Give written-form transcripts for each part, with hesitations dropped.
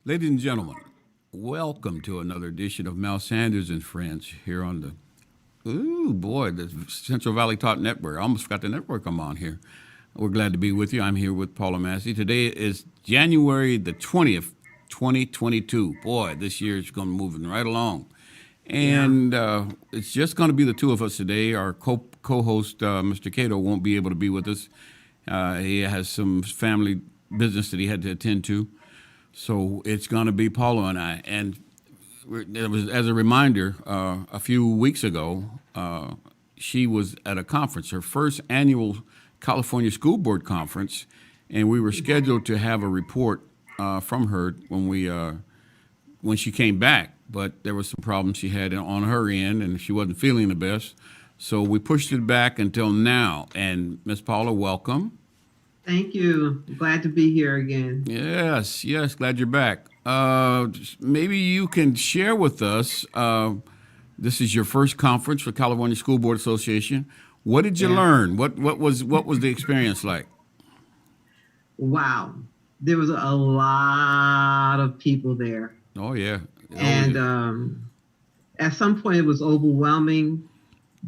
Ladies and gentlemen, welcome to another edition of Mel Sanders and Friends here on the Central Valley Talk Network. I almost forgot the network I'm on here. We're glad to be with you. I'm here with Paula Massey. Today is January the 20th, 2022. Boy, this year is going to moving right along. Yeah. And it's just going to be the two of us today. Our co-host, Mr. Cato, won't be able to be with us. He has some family business that he had to attend to. So it's going to be Paula and I. And it was as a reminder, a few weeks ago, she was at a conference, her first annual California School Board conference, and we were scheduled to have a report from her when she came back. But there was some problems she had on her end, and she wasn't feeling the best. So we pushed it back until now. And Miss Paula, welcome. Thank you. Glad to be here again. Yes, glad you're back. Maybe you can share with us. This is your first conference for California School Board Association. What did you Yeah. learn? What was the experience like? Wow. There was a lot of people there. Oh yeah, And at some point it was overwhelming,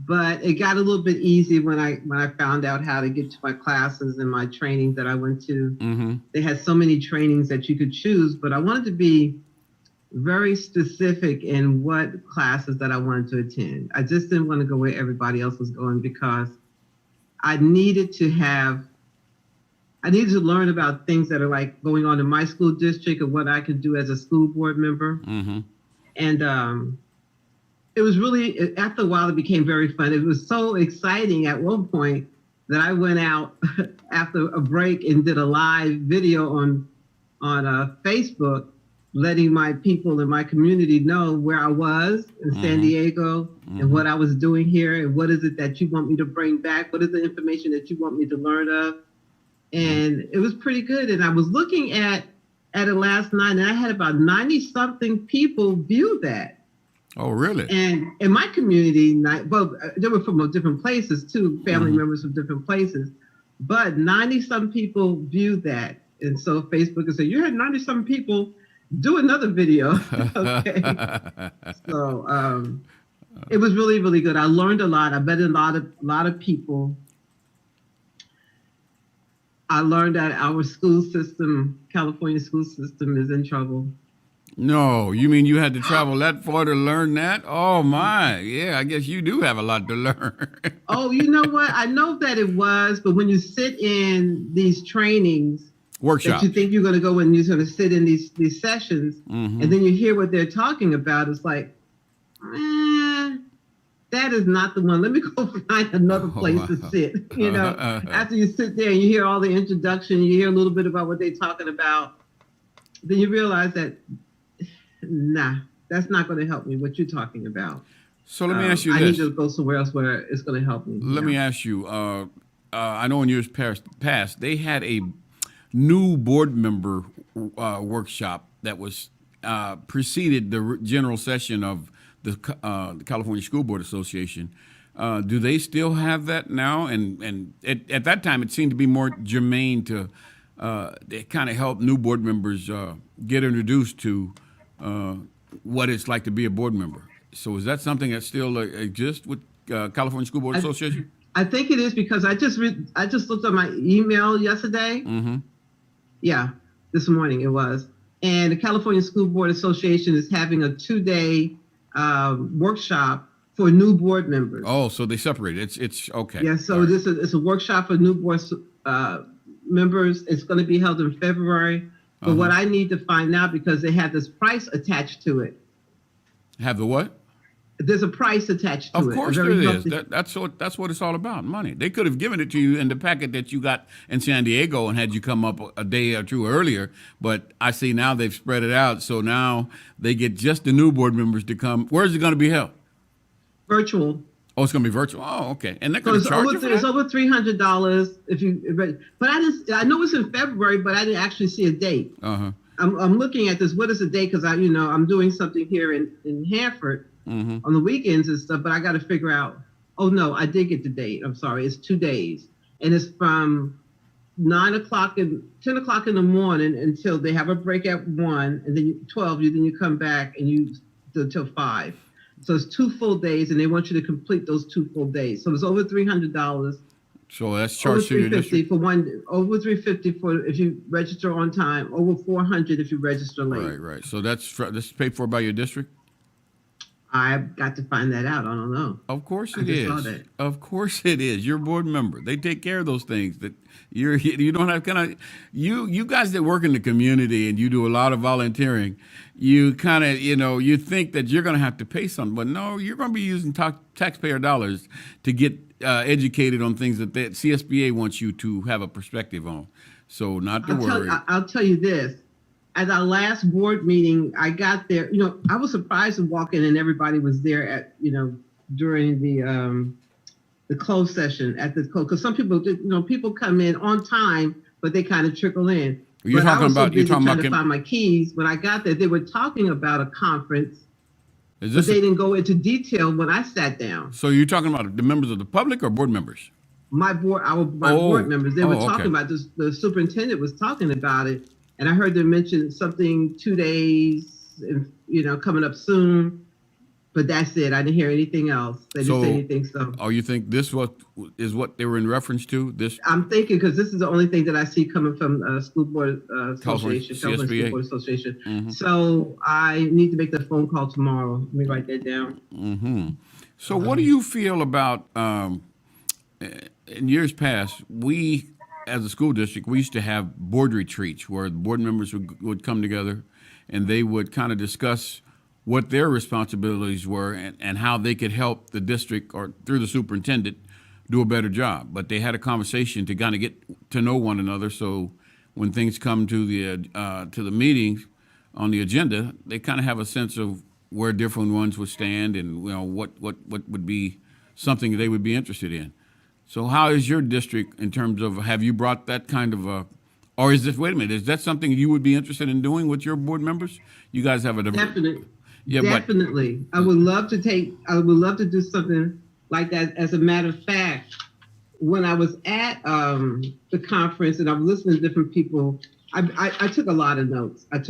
but it got a little bit easy when I found out how to get to my classes and my trainings that I went to. Mm-hmm. They had so many trainings that you could choose, but I wanted to be very specific in what classes that I wanted to attend. I just didn't want to go where everybody else was going because I needed to have I needed to learn about things that are like going on in my school district and what I could do as a school board member. Mm-hmm. And it was really, after a while, it became very fun. It was so exciting at one point that I went out after a break and did a live video on Facebook, letting my people in my community know where I was in San Diego and what I was doing here and what is it that you want me to bring back? What is the information that you want me to learn of? And it was pretty good. And I was looking at it last night, and I had about 90 something people view that. Oh really? And in my community, well, they were from different places too, family members from different places, but 90 some people viewed that. And so Facebook said, you had 90 some people, do another video. Okay. So it was really, really good. I learned a lot. I met a lot of people. I learned that our school system, California school system, is in trouble. No, you mean you had to travel that far to learn that? Oh my, yeah. I guess you do have a lot to learn. Oh, you know what? I know that it was, but when you sit in these trainings, Workshop. that you think you're going to go and you're going to sit in these sessions, and then you hear what they're talking about, it's like, that is not the one. Let me go find another place to sit. You know, after you sit there and you hear all the introduction, you hear a little bit about what they're talking about, then you realize that, nah, that's not going to help me, what you're talking about. So let me ask you I this. need to go somewhere else where it's going to help me. Let me ask you. I know in years past they had a new board member workshop that was preceded the general session of the California School Board Association. Do they still have that now? And at that time, it seemed to be more germane to it kind of help new board members get introduced to what it's like to be a board member. So is that something that still exists with California School Board Association? I think it is because I just looked at my email yesterday. Mm-hmm. Yeah, this morning it was. And the California School Board Association is having a 2-day workshop for new board members. Oh, so they separate it. It's okay. Yeah, so it's a workshop for new board members. It's going to be held in February. But what I need to find out, because they have this price attached to it. Have the what? There's a price attached to it. Of course there is. That's what it's all about, money. They could have given it to you in the packet that you got in San Diego and had you come up a day or two earlier. But I see now they've spread it out. So now they get just the new board members to come. Where's it going to be held? Virtual. Oh, it's going to be virtual. Oh, okay. And they're So going to charge you for that? it's over $300 if you. But I know it's in February, but I didn't actually see a date. Uh-huh. I'm looking at this. What is the date? Because I'm doing something here in Hanford on the weekends and stuff. But I got to figure out. Oh no, I did get the date. I'm sorry. It's 2 days, and it's from 10 o'clock in the morning until they have a break at 1, and then 12, then you come back and you until 5. So it's 2 full days, and they want you to complete those 2 full days. So it's over $300. So that's Over charged to your 350 district? for one. Over 350 for if you register on time. Over 400 if you register late. Right. So this is paid for by your district? I've got to find that out. I don't know. Of course I it just saw is. that. Of course it is. You're a board member. They take care of those things. That you don't have kind of you guys that work in the community and you do a lot of volunteering. You kind of you think that you're going to have to pay something, but no, you're going to be using taxpayer dollars to get educated on things that the CSBA wants you to have a perspective on. So not to worry. I'll tell you this. At our last board meeting, I got there. I was surprised to walk in and everybody was there at during the closed session at the because some people people come in on time, but they kind of trickle in. You're but talking about trying to find my keys. When I got there, they were talking about a conference, but they didn't go into detail when I sat down. So you're talking about the members of the public or board members? My board members. They were talking about this. The superintendent was talking about it. And I heard them mention something 2 days, coming up soon. But that's it. I didn't hear anything else. They didn't say anything. So, you think this is what they were in reference to? This I'm thinking because this is the only thing that I see coming from School Board Association, California School Board Association. Mm-hmm. So I need to make the phone call tomorrow. Let me write that down. Mm-hmm. So what do you feel about? In years past, we, as a school district, we used to have board retreats where the board members would come together and they would kind of discuss what their responsibilities were and how they could help the district or through the superintendent do a better job. But they had a conversation to kind of get to know one another. So when things come to the meetings on the agenda, they kind of have a sense of where different ones would stand and what would be something they would be interested in. So how is your district in terms of, have you brought that kind of or is that something you would be interested in doing with your board members? You guys have a definitely. Yeah, definitely. I would love to do something like that. As a matter of fact, when I was at the conference and I was listening to different people, I took a lot of notes. And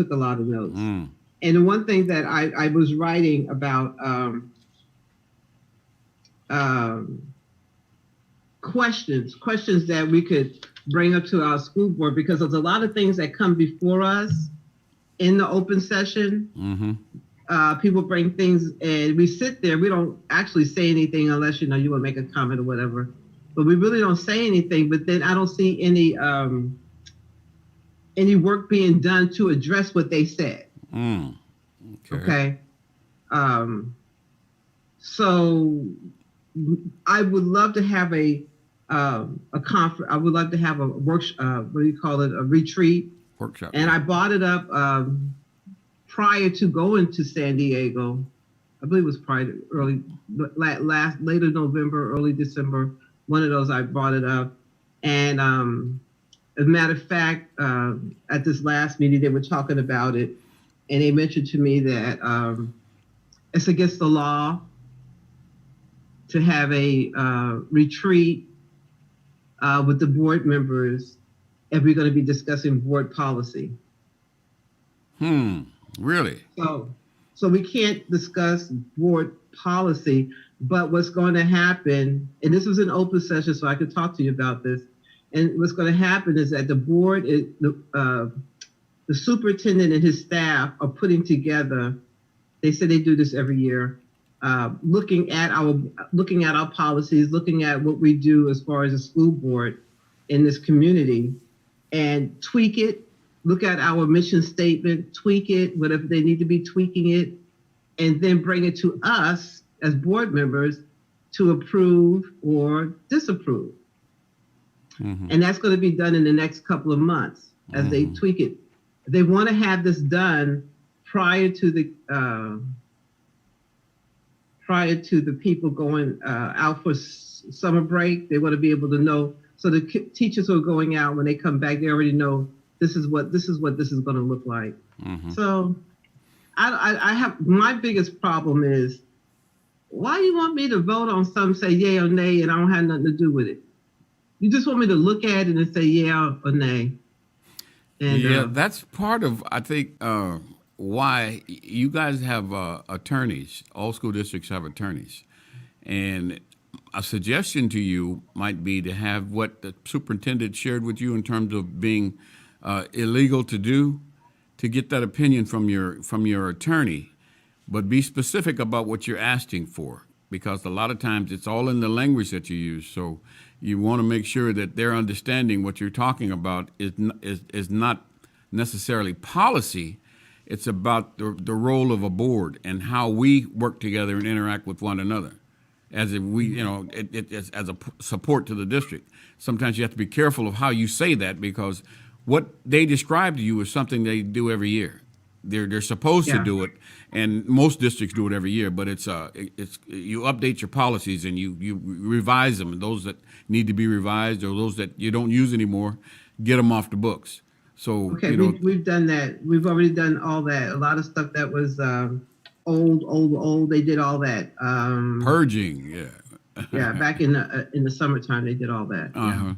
the one thing that I was writing about questions that we could bring up to our school board, because there's a lot of things that come before us in the open session. Mm-hmm. People bring things and we sit there. We don't actually say anything unless you want to make a comment or whatever. But we really don't say anything. But then I don't see any work being done to address what they said. Okay. So I would love to have a conference. I would love to have a workshop. A retreat. Workshop. And I brought it up prior to going to San Diego. I believe it was later November, early December. One of those I brought it up. And as a matter of fact, at this last meeting, they were talking about it. And they mentioned to me that it's against the law to have a retreat with the board members if we're going to be discussing board policy. Really? So we can't discuss board policy, but what's going to happen, and this was an open session, so I could talk to you about this. And what's going to happen is that the board, the superintendent and his staff are putting together. They say they do this every year, looking at our policies, looking at what we do as far as a school board in this community, and tweak it. Look at our mission statement, tweak it, whatever they need to be tweaking it, and then bring it to us as board members to approve or disapprove. Mm-hmm. And that's going to be done in the next couple of months as they tweak it. They want to have this done prior to the people going out for summer break. They want to be able to know, so the teachers who are going out, when they come back, they already know this is what this is going to look like. Mm-hmm. So I have, my biggest problem is, why do you want me to vote on something, say yay or nay, and I don't have nothing to do with it? You just want me to look at it and say yeah or nay. And Yeah, that's part of, I think, why you guys have attorneys. All school districts have attorneys. And a suggestion to you might be to have what the superintendent shared with you in terms of being illegal to do, to get that opinion from your attorney, but be specific about what you're asking for, because a lot of times it's all in the language that you use. So you want to make sure that they're understanding what you're talking about is not necessarily policy. It's about the role of a board and how we work together and interact with one another. As if we, it's as a support to the district. Sometimes you have to be careful of how you say that, because what they describe to you is something they do every year. They're supposed to do it, and most districts do it every year. But it's you update your policies and you revise them. And those that need to be revised, or those that you don't use anymore, get them off the books. So okay, we've done that. We've already done all that. A lot of stuff that was old. They did all that. Purging, yeah. Yeah, back in the summertime, they did all that. Uh-huh. Yeah.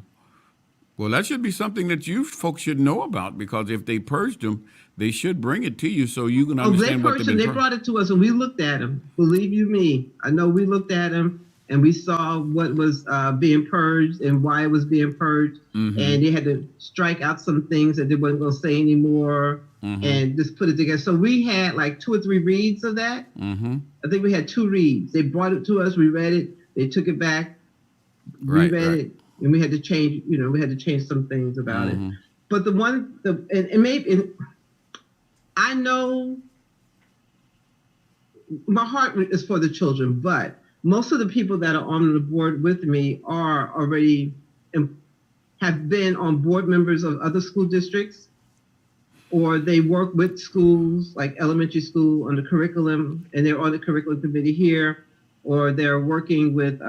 Well, that should be something that you folks should know about, because if they purged them, they should bring it to you so you can understand what they brought it to us and we looked at them. Believe you me, I know we looked at them and we saw what was being purged and why it was being purged. Mm-hmm. And they had to strike out some things that they wasn't going to say anymore. Mm-hmm. And just put it together. So we had like 2 or 3 reads of that. Mm-hmm. I think we had 2 reads. They brought it to us. We read it. They took it back. We read it. And we had to change, we had to change some things about it. But I know my heart is for the children, but most of the people that are on the board with me are already, have been on board members of other school districts, or they work with schools like elementary school on the curriculum, and they're on the curriculum committee here, or they're working with,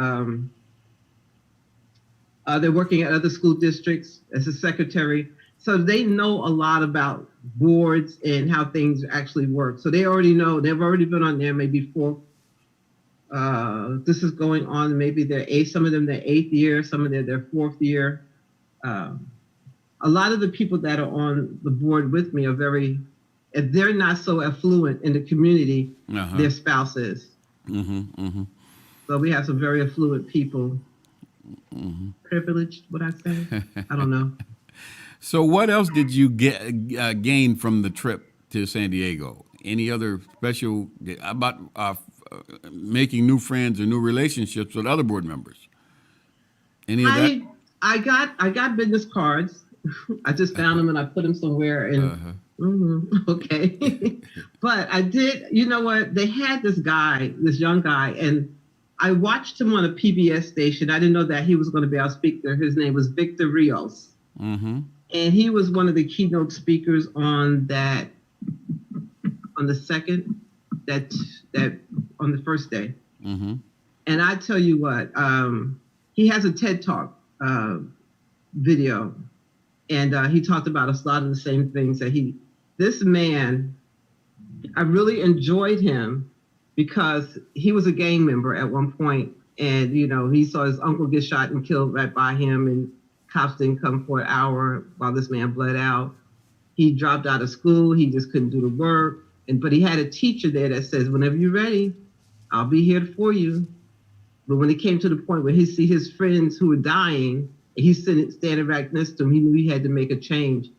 they're working at other school districts as a secretary. So they know a lot about boards and how things actually work. So they already know, they've already been on there maybe 4. This is going on, maybe some of them their 8th year, some of them their 4th year. A lot of the people that are on the board with me are if they're not so affluent in the community, their spouse is. Mm-hmm, mm-hmm. So we have some very affluent people. Mm-hmm. Privileged, would I say? I don't know. So what else did you gain from the trip to San Diego? Any other special about making new friends or new relationships with other board members? Any of that? I got business cards. I just found them and I put them somewhere. And okay. But I did. You know what? They had this young guy, and I watched him on a PBS station. I didn't know that he was going to be our speaker. His name was Victor Rios. Mm-hmm. And he was one of the keynote speakers on the first day. Mm-hmm. And I tell you what, he has a TED Talk video. And he talked about a lot of the same things this man, I really enjoyed him, because he was a gang member at one point, and he saw his uncle get shot and killed right by him, and cops didn't come for an hour while this man bled out. He dropped out of school. He just couldn't do the work, but he had a teacher there that says, "Whenever you're ready, I'll be here for you." But when it came to the point where he see his friends who were dying, and he's standing right next to him, he knew he had to make a change.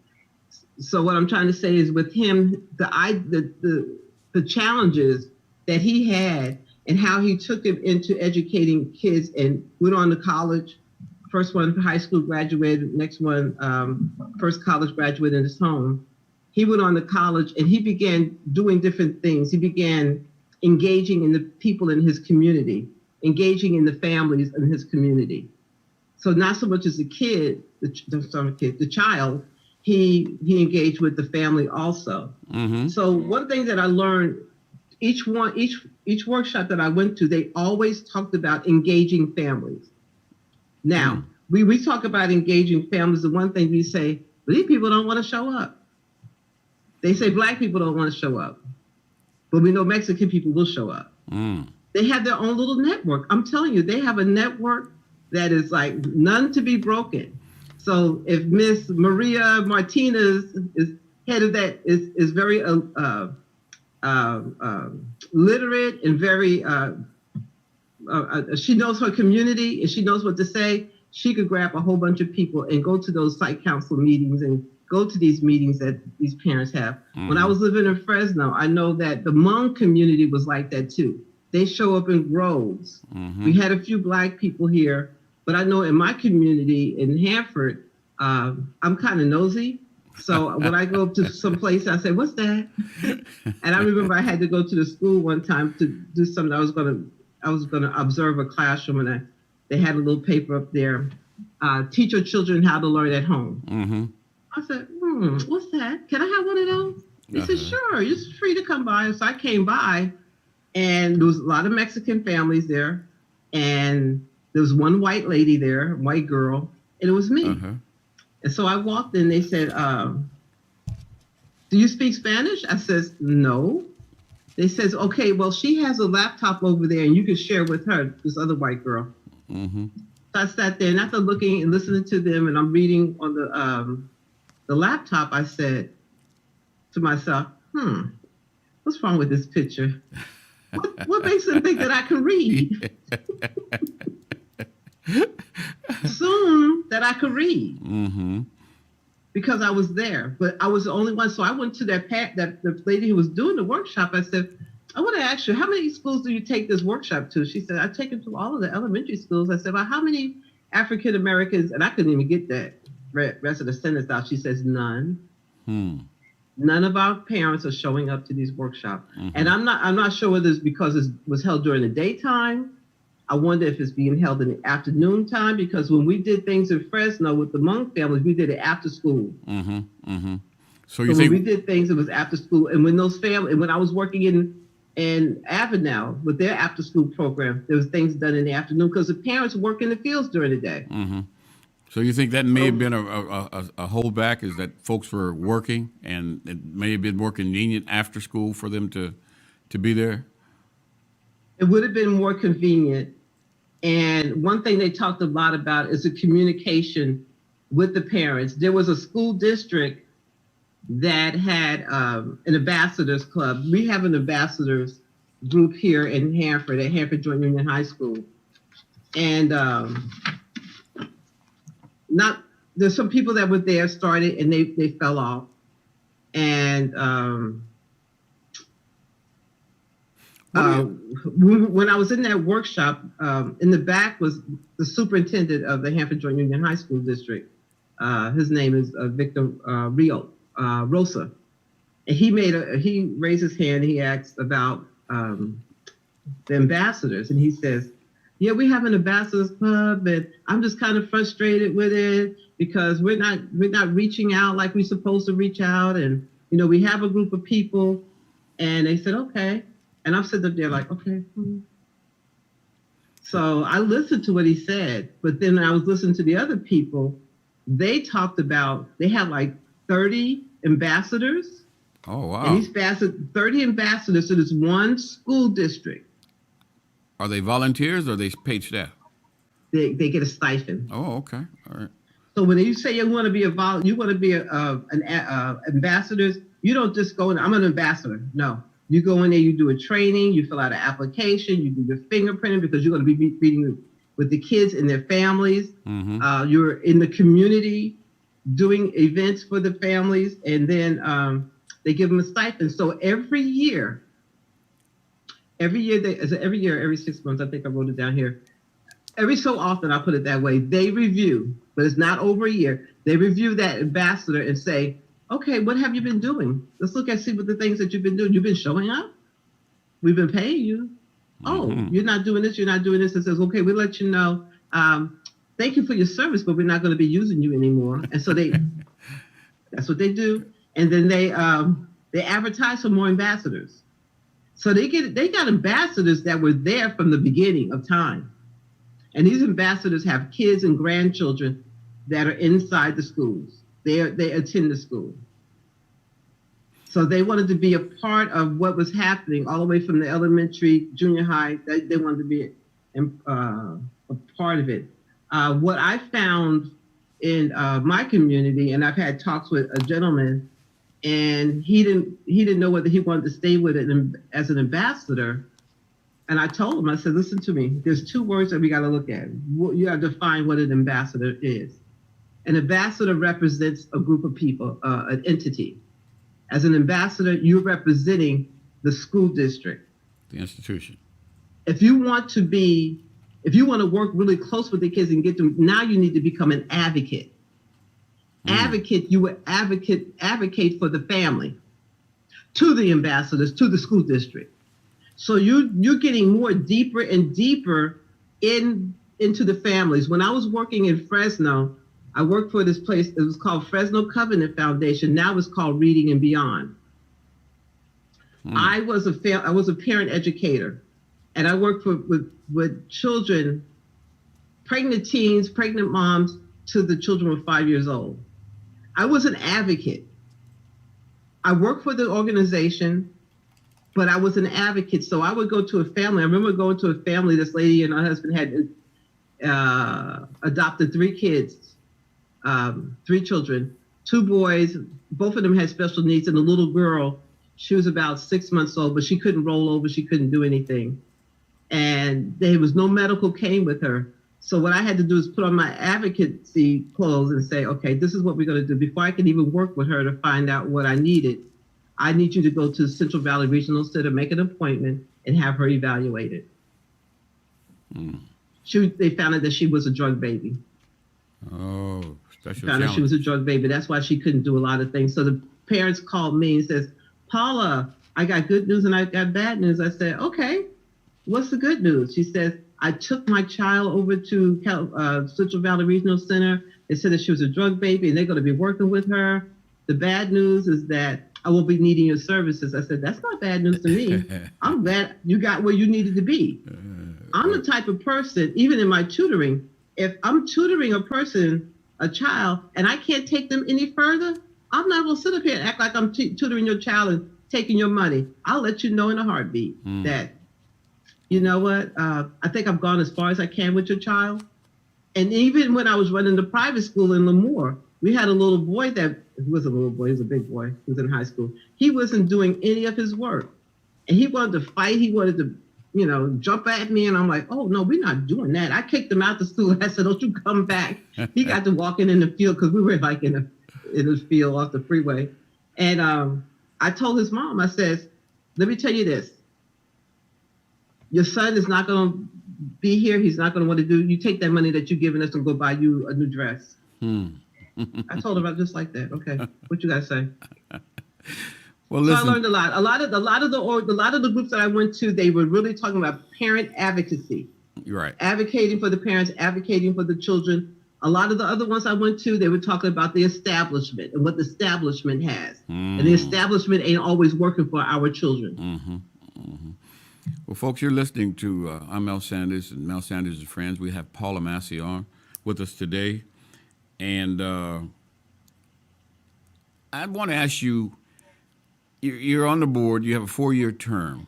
So what I'm trying to say is, with him, the challenges that he had and how he took him into educating kids and went on to college. First one, high school graduated, next one, first college graduate in his home. He went on to college and he began doing different things. He began engaging in the people in his community, engaging in the families in his community. So not so much as a kid, the child, he engaged with the family also. Mm-hmm. So one thing that I learned, each workshop that I went to, they always talked about engaging families. Now, we talk about engaging families. The one thing we say, but these people don't want to show up. They say Black people don't want to show up, but we know Mexican people will show up. They have their own little network. I'm telling you, they have a network that is like none to be broken. So if Miss Maria Martinez is head of that, is very literate and very she knows her community and she knows what to say. She could grab a whole bunch of people and go to those site council meetings and go to these meetings that these parents have. When I was living in Fresno, I know that the Hmong community was like that too. They show up in groves. We had a few Black people here, but I know in my community in Hanford, I'm kind of nosy. So when I go up to some place, I say, "What's that?" And I remember I had to go to the school one time to do something. I was gonna observe a classroom, and they had a little paper up there, teach your children how to learn at home. I said, "What's that? Can I have one of those?" He said, "Sure, you're free to come by." So I came by, and there was a lot of Mexican families there, and there was one white lady there, white girl, and it was me. And so I walked in, they said, "Do you speak Spanish?" I says, "No." They says, "Okay, well, she has a laptop over there and you can share with her," this other white girl. So I sat there and after looking and listening to them and I'm reading on the laptop, I said to myself, what's wrong with this picture? What makes them think that I can read? Assume that I could read because I was there, but I was the only one. So I went to that the lady who was doing the workshop. I said, "I want to ask you, how many schools do you take this workshop to?" She said, "I take it to all of the elementary schools." I said, "Well, how many African Americans?" And I couldn't even get that rest of the sentence out. She says, "None." None of our parents are showing up to these workshops, and I'm not sure whether it's because it was held during the daytime. I wonder if it's being held in the afternoon time, because when we did things in Fresno with the Hmong families, we did it after school. So when we did things, it was after school. And when those families, and when I was working in Avenel with their after school program, there was things done in the afternoon because the parents work in the fields during the day. So you think that may have been a holdback, is that folks were working and it may have been more convenient after school for them to be there? It would have been more convenient. And one thing they talked a lot about is the communication with the parents. There was a school district that had an ambassadors club. We have an ambassadors group here in Hanford at Hanford Joint Union High School. And there's some people that were there, started, and they fell off. And when I was in that workshop, in the back was the superintendent of the Hanford Joint Union High School District. His name is Victor Rosa. And he raised his hand. He asked about the ambassadors, and he says, "Yeah, we have an ambassadors club, and I'm just kind of frustrated with it because we're not reaching out like we're supposed to reach out, and we have a group of people." And they said, "Okay." And I'm sitting up there like, okay. So I listened to what he said, but then I was listening to the other people. They talked about, they had like 30 ambassadors. Oh, wow. And these 30 ambassadors to this one school district. Are they volunteers or are they paid staff? They get a stipend. Oh, okay. All right. So when you say you want to be an ambassadors, you don't just go in, I'm an ambassador. No. You go in there, you do a training, you fill out an application, you do your fingerprinting because you're going to be meeting with the kids and their families. You're in the community doing events for the families, and then they give them a stipend. So every year, every 6 months, I think I wrote it down here. Every so often, I'll put it that way, they review, but it's not over a year. They review that ambassador and say, "Okay, what have you been doing? Let's look and see what the things that you've been doing. You've been showing up. We've been paying you. Oh, you're not doing this. You're not doing this." It says, "Okay, we'll let you know. Thank you for your service, but we're not going to be using you anymore." And so that's what they do. And then they advertise for more ambassadors. So they got ambassadors that were there from the beginning of time. And these ambassadors have kids and grandchildren that are inside the schools. They attend the school. So they wanted to be a part of what was happening all the way from the elementary, junior high. They wanted to be a part of it. What I found in my community, and I've had talks with a gentleman, and he didn't know whether he wanted to stay with it as an ambassador. And I told him, I said, listen to me. There's two words that we got to look at. You got to define what an ambassador is. An ambassador represents a group of people, an entity. As an ambassador, you're representing the school district, the institution. If you want to work really close with the kids and get them, now you need to become an advocate. Advocate, you would advocate for the family, to the ambassadors, to the school district. So you're getting more deeper and deeper into the families. When I was working in Fresno, I worked for this place. It was called Fresno Covenant Foundation. Now it's called Reading and Beyond. I was a parent educator, and I worked with children, pregnant teens, pregnant moms, to the children were 5 years old. I was an advocate. I worked for the organization, but I was an advocate. So I would go to a family. I remember going to a family. This lady and her husband had adopted 3 kids, 3 children, 2 boys. Both of them had special needs, and the little girl, she was about 6 months old, but she couldn't roll over. She couldn't do anything. And there was no medical came with her. So what I had to do is put on my advocacy clothes and say, okay, this is what we're going to do. Before I could even work with her to find out what I needed, I need you to go to Central Valley Regional Center, make an appointment, and have her evaluated. They found out that she was a drug baby. Oh, special Found out she was a drug baby. That's why she couldn't do a lot of things. So the parents called me and says, Paula, I got good news and I got bad news. I said, okay, what's the good news? She says, I took my child over to Central Valley Regional Center. They said that she was a drug baby and they're going to be working with her. The bad news is that I will be needing your services. I said, that's not bad news to me. I'm glad you got where you needed to be. I'm the type of person, even in my tutoring, if I'm tutoring a child, and I can't take them any further, I'm not going to sit up here and act like I'm tutoring your child and taking your money. I'll let you know in a heartbeat that, you know what, I think I've gone as far as I can with your child. And even when I was running the private school in Lemoore, we had a little boy he was a little boy, he was a big boy, he was in high school. He wasn't doing any of his work. And he wanted to fight, he wanted to, jump at me. And I'm like, oh no, we're not doing that. I kicked him out the school. I said, don't you come back. He got to walking in the field because we were like in the field off the freeway. And I told his mom, I said, let me tell you this. Your son is not going to be here. He's not going to want to do. You take that money that you're giving us and go buy you a new dress. I told her just like that. Okay, what you guys say? Well, listen. So I learned a lot. A lot of the groups that I went to, they were really talking about parent advocacy. You're right. Advocating for the parents, advocating for the children. A lot of the other ones I went to, they were talking about the establishment and what the establishment has. And the establishment ain't always working for our children. Well, folks, you're listening to I'm Mel Sanders and Mel Sanders Friends. We have Paula Massey on with us today. And I want to ask you, you're on the board, you have a 4-year term.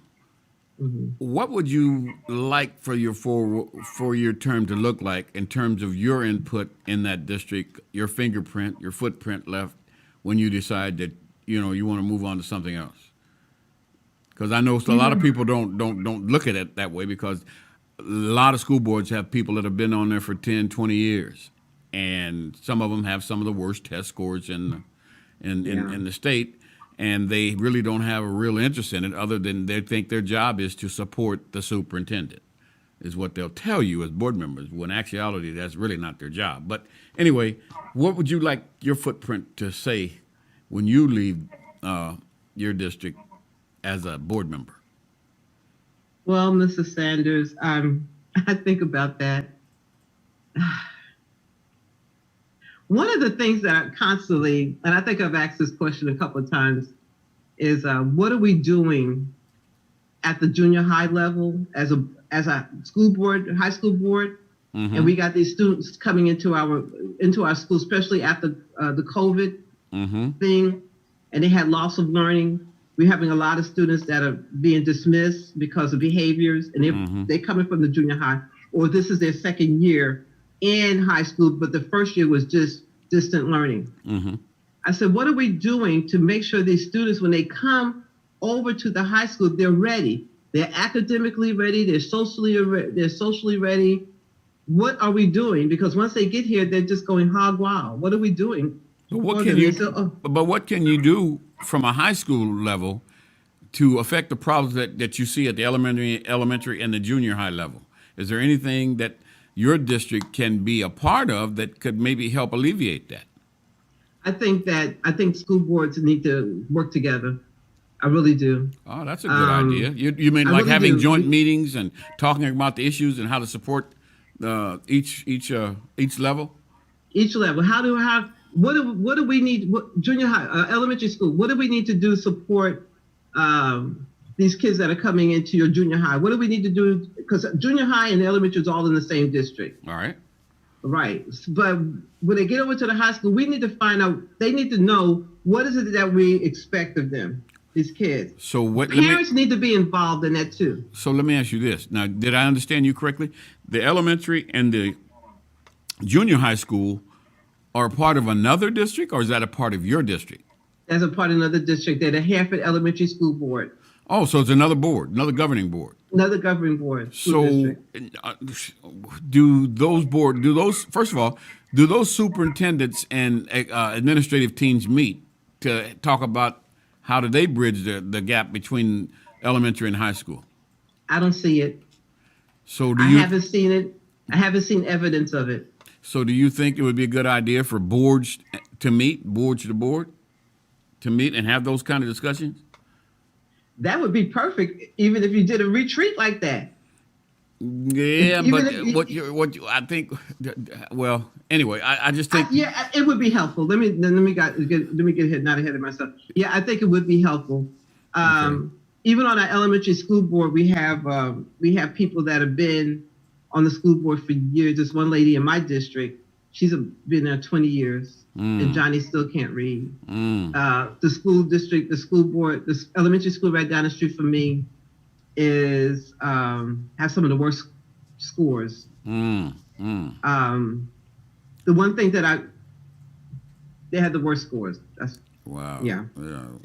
What would you like for your four-year term to look like in terms of your input in that district, your fingerprint, your footprint left when you decide that, you want to move on to something else? Because I know a lot of people don't look at it that way, because a lot of school boards have people that have been on there for 10, 20 years. And some of them have some of the worst test scores in the state, and they really don't have a real interest in it other than they think their job is to support the superintendent, is what they'll tell you as board members, when actuality that's really not their job. But anyway, what would you like your footprint to say when you leave your district as a board member? Well, Mrs. Sanders, I think about that. One of the things that I constantly, and I think I've asked this question a couple of times, is what are we doing at the junior high level as a school board, high school board? And we got these students coming into our school, especially after the COVID thing, and they had loss of learning. We're having a lot of students that are being dismissed because of behaviors, and they're coming from the junior high, or this is their second year in high school, but the first year was just distant learning. Mm-hmm. I said, what are we doing to make sure these students, when they come over to the high school, they're ready? They're academically ready. They're socially ready. What are we doing? Because once they get here, they're just going hog wild. What are we doing? But what for can them? you? They say, "Oh, But what can you do from a high school level to affect the problems that you see at the elementary, and the junior high level? Is there anything that your district can be a part of that could maybe help alleviate that? I think school boards need to work together. I really do. Oh, that's a good idea. You mean I like really having do. joint meetings and talking about the issues and how to support each level? Each level. What do we need? Junior high, elementary school. What do we need to do to support these kids that are coming into your junior high? What do we need to do? Because junior high and elementary is all in the same district. All right. Right. But when they get over to the high school, we need to find out, they need to know what is it that we expect of them, these kids. So what? Parents need to be involved in that too. So let me ask you this. Now, did I understand you correctly? The elementary and the junior high school are part of another district, or is that a part of your district? As a part of another district, they're the Hanford Elementary School Board, Oh, so it's another board, another governing board. another governing board. School So, district. first of all, do those superintendents and administrative teams meet to talk about how do they bridge the gap between elementary and high school? I don't see it. So I haven't seen it. I haven't seen evidence of it. So do you think it would be a good idea for boards to meet, boards to board, to meet and have those kind of discussions? That would be perfect, even if you did a retreat like that. Yeah, Even but if I think, well, anyway, I just think. Yeah, it would be helpful. Let me get not ahead of myself. Yeah, I think it would be helpful. Okay. Even on our elementary school board, we have people that have been on the school board for years. There's one lady in my district. She's been there 20 years, and Johnny still can't read. The school district, the school board, the elementary school right down the street from me is have some of the worst scores. The one thing they had the worst scores. That's Wow. Yeah.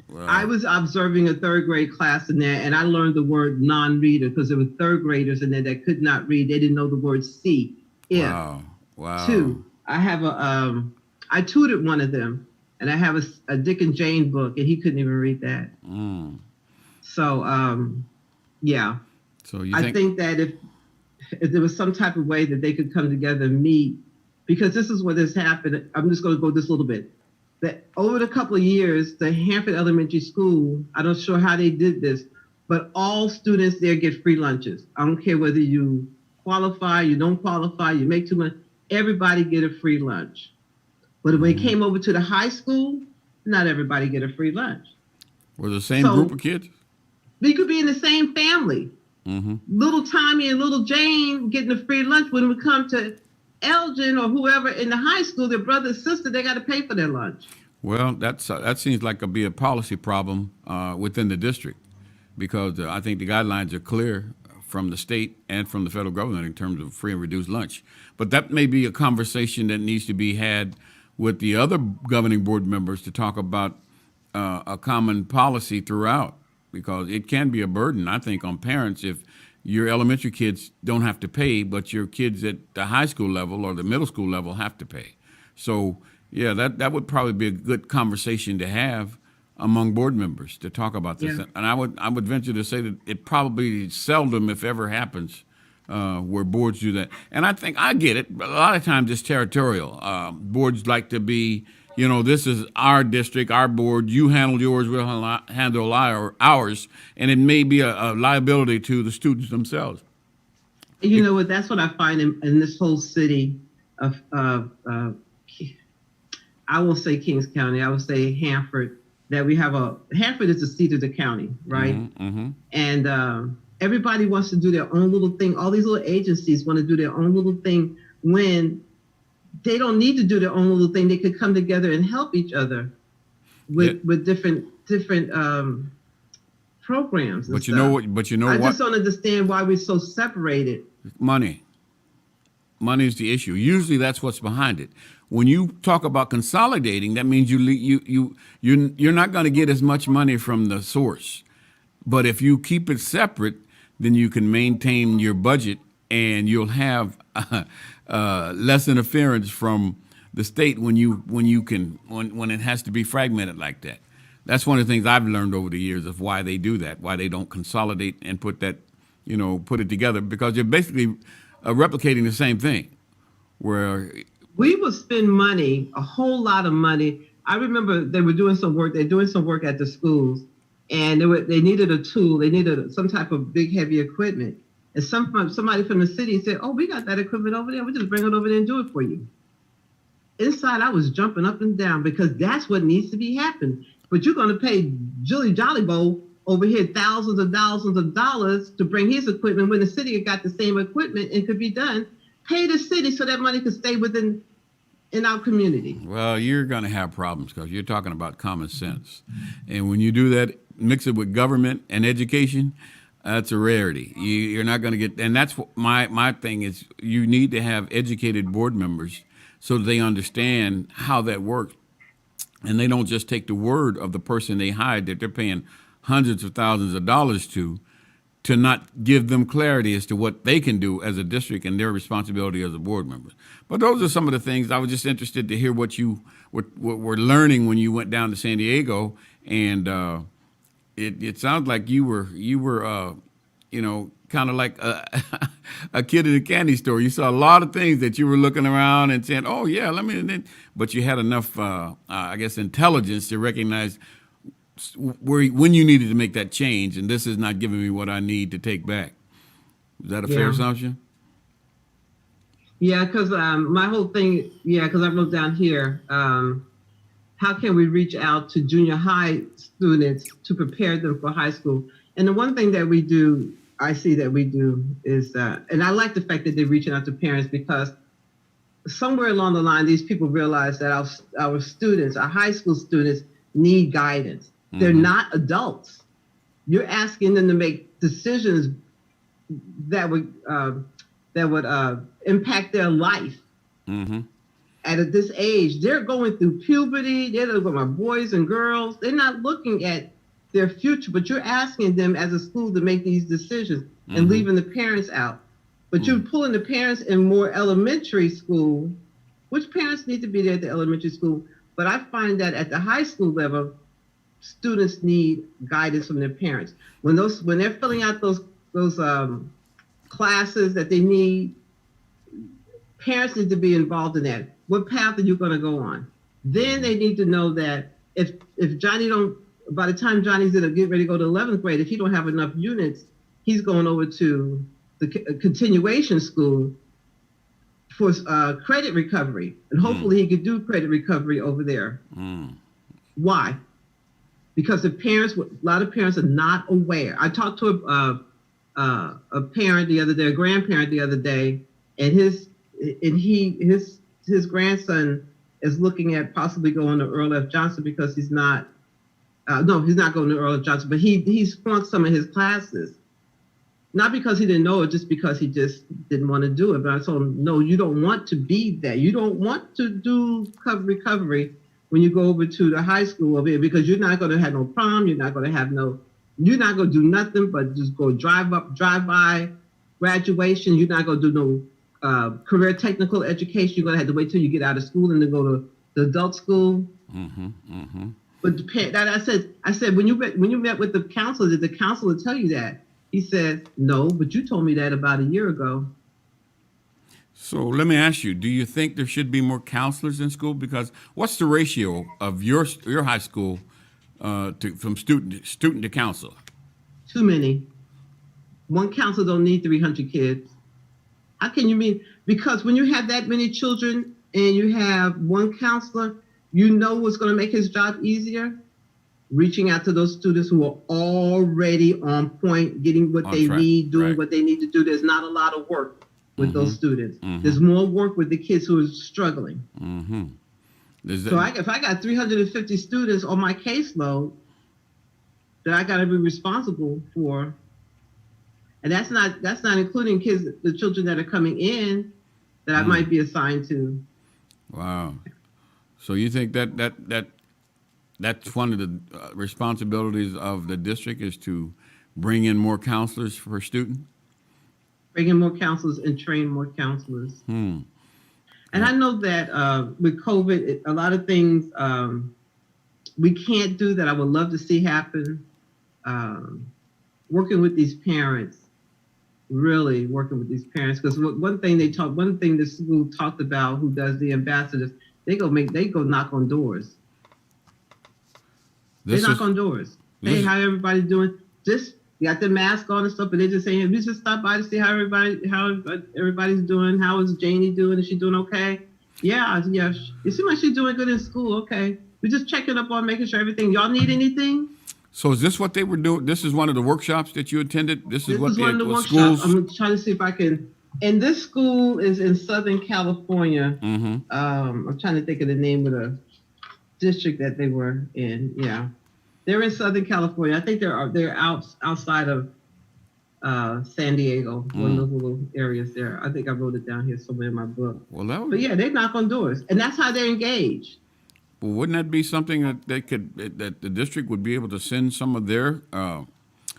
Wow. I was observing a third grade class in there, and I learned the word non-reader because there were third graders in there that could not read. They didn't know the word see, if. Wow. Two, I have I tutored one of them, and I have a Dick and Jane book, and he couldn't even read that. So, yeah. So you I think that if there was some type of way that they could come together and meet, because this is what has happened. I'm just going to go this little bit. That over the couple of years, the Hanford Elementary School, I'm not sure how they did this, but all students there get free lunches. I don't care whether you qualify, you don't qualify, you make too much, everybody get a free lunch. But when it came over to the high school, not everybody get a free lunch. Were the same group of kids? We could be in the same family. Little Tommy and little Jane getting a free lunch. When we come to Elgin or whoever in the high school, their brother and sister, they got to pay for their lunch. Well, that seems like be a policy problem within the district, because I think the guidelines are clear from the state and from the federal government in terms of free and reduced lunch. But that may be a conversation that needs to be had with the other governing board members to talk about a common policy throughout, because it can be a burden, I think, on parents if your elementary kids don't have to pay, but your kids at the high school level or the middle school level have to pay. So, yeah, that would probably be a good conversation to have among board members to talk about this. Yeah. And I would venture to say that it probably seldom, if ever, happens where boards do that. And I think I get it. But a lot of times it's territorial. Boards like to be, this is our district, our board. You handle yours, we'll handle ours, and it may be a liability to the students themselves. You know what? That's what I find in this whole city of I will say Kings County. I will say Hanford. That we have Hanford is the seat of the county, right? And everybody wants to do their own little thing. All these little agencies want to do their own little thing when they don't need to do their own little thing. They could come together and help each other with different programs. But you know what? I just don't understand why we're so separated. Money. Money is the issue. Usually, that's what's behind it. When you talk about consolidating, that means you're not going to get as much money from the source. But if you keep it separate, then you can maintain your budget, and you'll have less interference from the state when it has to be fragmented like that. That's one of the things I've learned over the years of why they do that, why they don't consolidate and put it together, because you're basically replicating the same thing. Where we would spend money, a whole lot of money. I remember they were doing some work. They're doing some work at the schools, and they needed a tool. They needed some type of big, heavy equipment. And somebody from the city said, "Oh, we got that equipment over there. We just bring it over there and do it for you." Inside, I was jumping up and down because that's what needs to be happening. But you're going to pay Julie Jollybo over here thousands of dollars to bring his equipment when the city got the same equipment and could be done. Pay the city so that money could stay in our community. Well, you're going to have problems because you're talking about common sense. And when you do that, mix it with government and education, that's a rarity. You're not going to get, and that's what my thing is, you need to have educated board members so that they understand how that works. And they don't just take the word of the person they hired that they're paying hundreds of thousands of dollars to not give them clarity as to what they can do as a district and their responsibility as a board member. But those are some of the things. I was just interested to hear what you were learning when you went down to San Diego, and it sounds like you were kind of like a kid in a candy store. You saw a lot of things that you were looking around and saying, "Oh yeah, but you had enough, I guess, intelligence to recognize when you needed to make that change, and this is not giving me what I need to take back." Is that a fair assumption? Yeah, because my whole thing, because I wrote down here, how can we reach out to junior high students to prepare them for high school? And the one thing that I see that we do is, and I like the fact that they're reaching out to parents, because somewhere along the line, these people realize that our students, our high school students, need guidance. Mm-hmm. They're not adults. You're asking them to make decisions that would impact their life. Mm-hmm. At this age, they're going through puberty. They're looking at boys and girls. They're not looking at their future, but you're asking them as a school to make these decisions and mm-hmm. leaving the parents out. But mm-hmm. you're pulling the parents in more elementary school, which parents need to be there at the elementary school. But I find that at the high school level, students need guidance from their parents. When they're filling out those classes that they need, parents need to be involved in that. What path are you going to go on? Then they need to know that if Johnny by the time Johnny's going to get ready to go to 11th grade, if he don't have enough units, he's going over to the continuation school for credit recovery. And hopefully he could do credit recovery over there. Mm. Why? Because a lot of parents are not aware. I talked to a parent the other day, a grandparent the other day, and his grandson is looking at possibly going to Earl F. Johnson because he's not going to Earl F. Johnson, but he's flunked some of his classes. Not because he didn't know it, just because he just didn't want to do it. But I told him, no, you don't want to be that. You don't want to do recovery when you go over to the high school over here, because you're not going to have no prom. You're not going to do nothing but just go drive by graduation. You're not going to do no career technical education. You're going to have to wait till you get out of school and then go to the adult school. Mm-hmm, mm-hmm. But I said, when you met with the counselor, did the counselor tell you that? He said, no, but you told me that about a year ago. So let me ask you, do you think there should be more counselors in school? Because what's the ratio of your high school from student to counselor? Too many. One counselor don't need 300 kids. How can you mean? Because when you have that many children and you have one counselor, you know what's going to make his job easier? Reaching out to those students who are already on point, getting what they need, doing what they need to do. There's not a lot of work with mm-hmm. those students. Mm-hmm. There's more work with the kids who are struggling. Mm-hmm. If I got 350 students on my caseload that I got to be responsible for, and that's not including the children that are coming in. that I might be assigned to. Wow. So you think that's one of the responsibilities of the district is to bring in more counselors for students? Bring in more counselors and train more counselors. Hmm. And I know that with COVID, a lot of things we can't do that I would love to see happen. Working with these parents, really working with these parents, because one thing the school talked about, who does the ambassadors, they go knock on doors. They knock on doors. Hey, how everybody doing? Just got the mask on and stuff, but they're just saying, we just stop by to see how everybody's doing. How is Janie doing? Is she doing okay? Yeah. It seems like she's doing good in school. Okay. We're just checking up on making sure everything. Y'all need anything? So is this what they were doing? This is one of the workshops that you attended? This is one of the workshops. Schools? I'm trying to see if I can. And this school is in Southern California. Mm-hmm. I'm trying to think of the name of the district that they were in. Yeah. They're in Southern California. I think they're outside of San Diego, one of those little areas there. I think I wrote it down here somewhere in my book. But yeah, they knock on doors, and that's how they're engaged. Well, wouldn't that be something that the district would be able to send some of their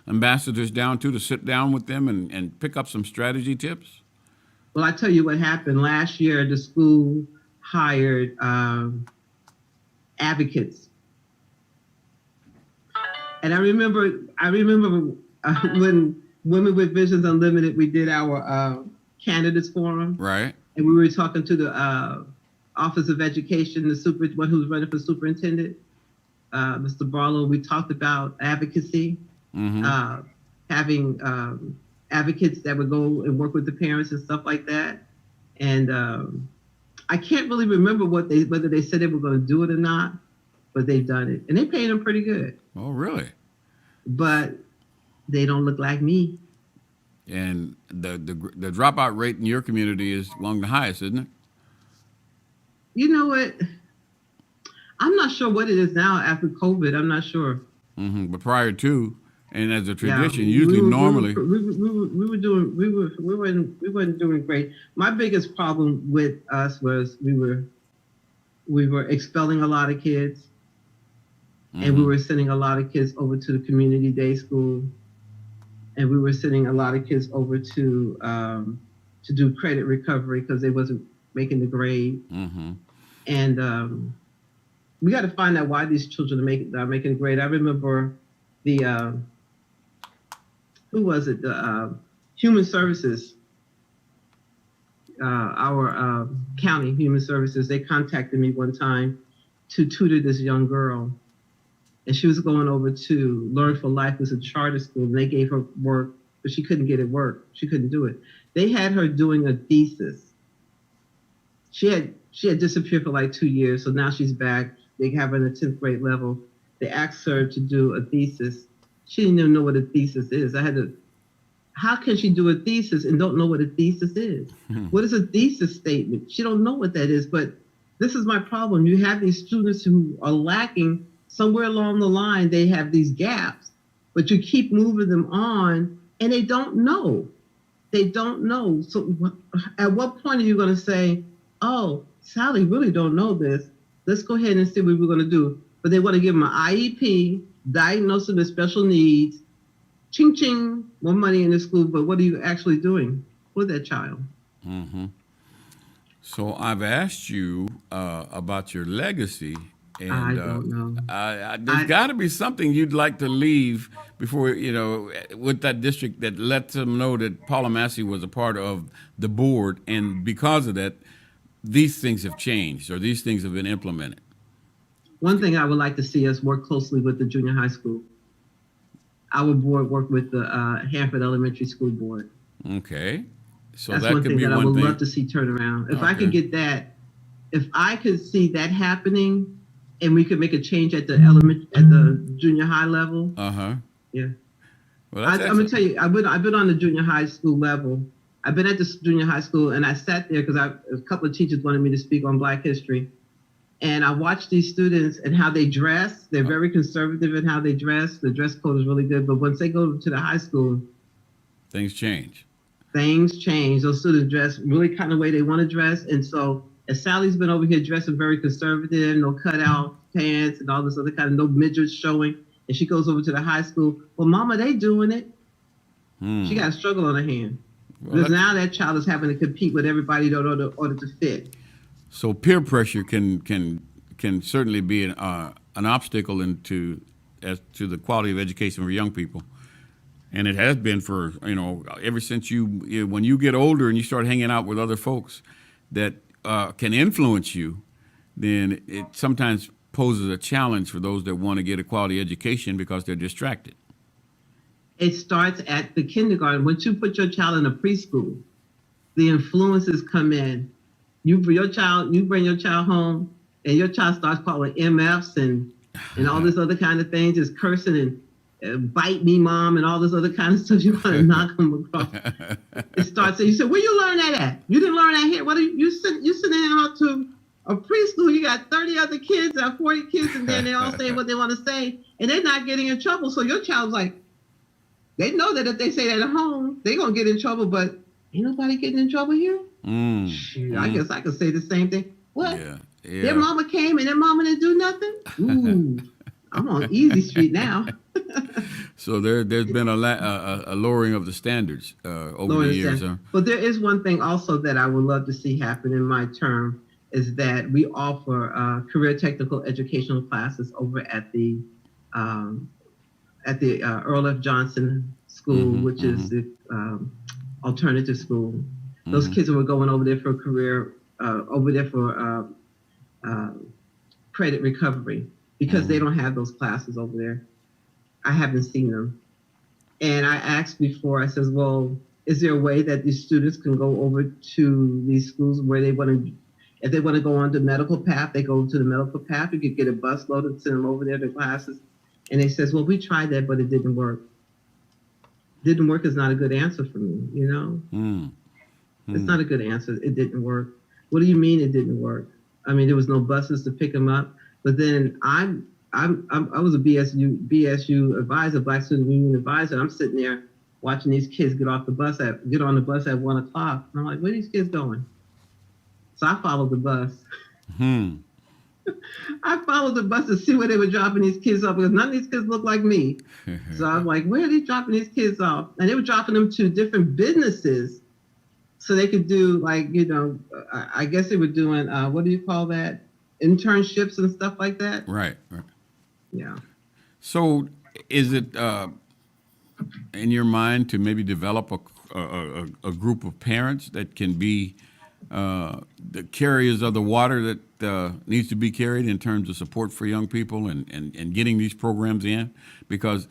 ambassadors down to sit down with them and pick up some strategy tips? Well, I tell you what happened last year. The school hired advocates. And I remember when Women with Visions Unlimited, we did our candidates forum. Right. And we were talking to the Office of Education, the one who was running for superintendent, Mr. Barlow. We talked about advocacy, having advocates that would go and work with the parents and stuff like that. And I can't really remember whether they said they were going to do it or not, but they've done it. And they paid them pretty good. Oh, really? But they don't look like me. And the dropout rate in your community is among the highest, isn't it? You know what? I'm not sure what it is now after COVID. I'm not sure. Mm-hmm. But prior to, and as a tradition, usually normally we weren't doing great. My biggest problem with us was we were expelling a lot of kids. And we were sending a lot of kids over to the community day school, and we were sending a lot of kids over to do credit recovery because they wasn't making the grade. Mm-hmm. And we got to find out why these children are making the grade. I remember the who was it? The Human Services, our county Human Services. They contacted me one time to tutor this young girl. And she was going over to Learn for Life, it was a charter school, and they gave her work, but she couldn't get it work. She couldn't do it. They had her doing a thesis. She had disappeared for like 2 years, so now she's back. They have her in the 10th grade level. They asked her to do a thesis. She didn't even know what a thesis is. How can she do a thesis and don't know what a thesis is? What is a thesis statement? She don't know what that is, but this is my problem. You have these students who are lacking. Somewhere along the line, they have these gaps, but you keep moving them on and they don't know. They don't know. So at what point are you going to say, oh, Sally really don't know this. Let's go ahead and see what we're going to do. But they want to give them an IEP, diagnose them with special needs, ching, ching, more money in the school. But what are you actually doing with that child? Mm-hmm. So I've asked you about your legacy. And I don't know. There's got to be something you'd like to leave before, with that district that lets them know that Paula Massey was a part of the board. And because of that, these things have changed or these things have been implemented. One thing I would like to see us work closely with the junior high school. Our board worked with the Hanford Elementary School Board. Okay. So that's that one could thing be that one I would thing. love to see turn around. If I could get that, if I could see that happening, and we could make a change at the junior high level. Yeah. Well, I'm gonna tell you, I've been on the junior high school level. I've been at the junior high school, and I sat there because a couple of teachers wanted me to speak on Black history, and I watched these students and how they dress. They're very conservative in how they dress. The dress code is really good, but once they go to the high school, things change. things change. Those students dress really kind of way they want to dress. And so as Sally's been over here dressing very conservative, no cutout pants and all this other kind of no midriff showing. And she goes over to the high school. Well, mama, they doing it. She got a struggle on her hand. Well, Because now that child is having to compete with everybody in order to fit. so peer pressure can certainly be an obstacle as to the quality of education for young people, and it has been for ever since when you get older and you start hanging out with other folks that can influence you, then it sometimes poses a challenge for those that want to get a quality education because they're distracted. It starts at the kindergarten. Once you put your child in a preschool, the influences come in. You bring your child home, and your child starts calling MFs and all this other kind of things, just cursing and bite me, mom, and all this other kind of stuff. You want to knock them across. It starts. You say, where you learn that at? You didn't learn that here. What are you sitting out to a preschool? You got 30 other kids, 40 kids, and then they all say what they want to say, and they're not getting in trouble. So your child's like, they know that if they say that at home, they're going to get in trouble, but ain't nobody getting in trouble here? Shoot, I guess I could say the same thing. What? Yeah. Their mama came and their mama didn't do nothing? Ooh, I'm on easy street now. So there's been a lowering of the standards over the years. But there is one thing also that I would love to see happen in my term is that we offer career technical educational classes over at the Earl F. Johnson School, which is the alternative school. Those kids were going over there for a career, over there for credit recovery because they don't have those classes over there. I haven't seen them. And I asked before, I says, well, is there a way that these students can go over to these schools where they want to, if they want to go on the medical path, they go to the medical path. You could get a bus load and send them over there to classes. And they says, well, we tried that, but it didn't work. Didn't work is not a good answer for me, It's not a good answer. It didn't work. What do you mean it didn't work? I mean, there was no buses to pick them up. But then I was a BSU advisor, Black Student Union advisor. I'm sitting there watching these kids get on the bus at 1:00. And I'm like, where are these kids going? So I followed the bus. I followed the bus to see where they were dropping these kids off because none of these kids look like me. So I was like, where are they dropping these kids off? And they were dropping them to different businesses so they could do I guess they were doing, what do you call that? Internships and stuff like that. Right. Yeah. So is it in your mind to maybe develop a group of parents that can be the carriers of the water that needs to be carried in terms of support for young people and getting these programs in? Because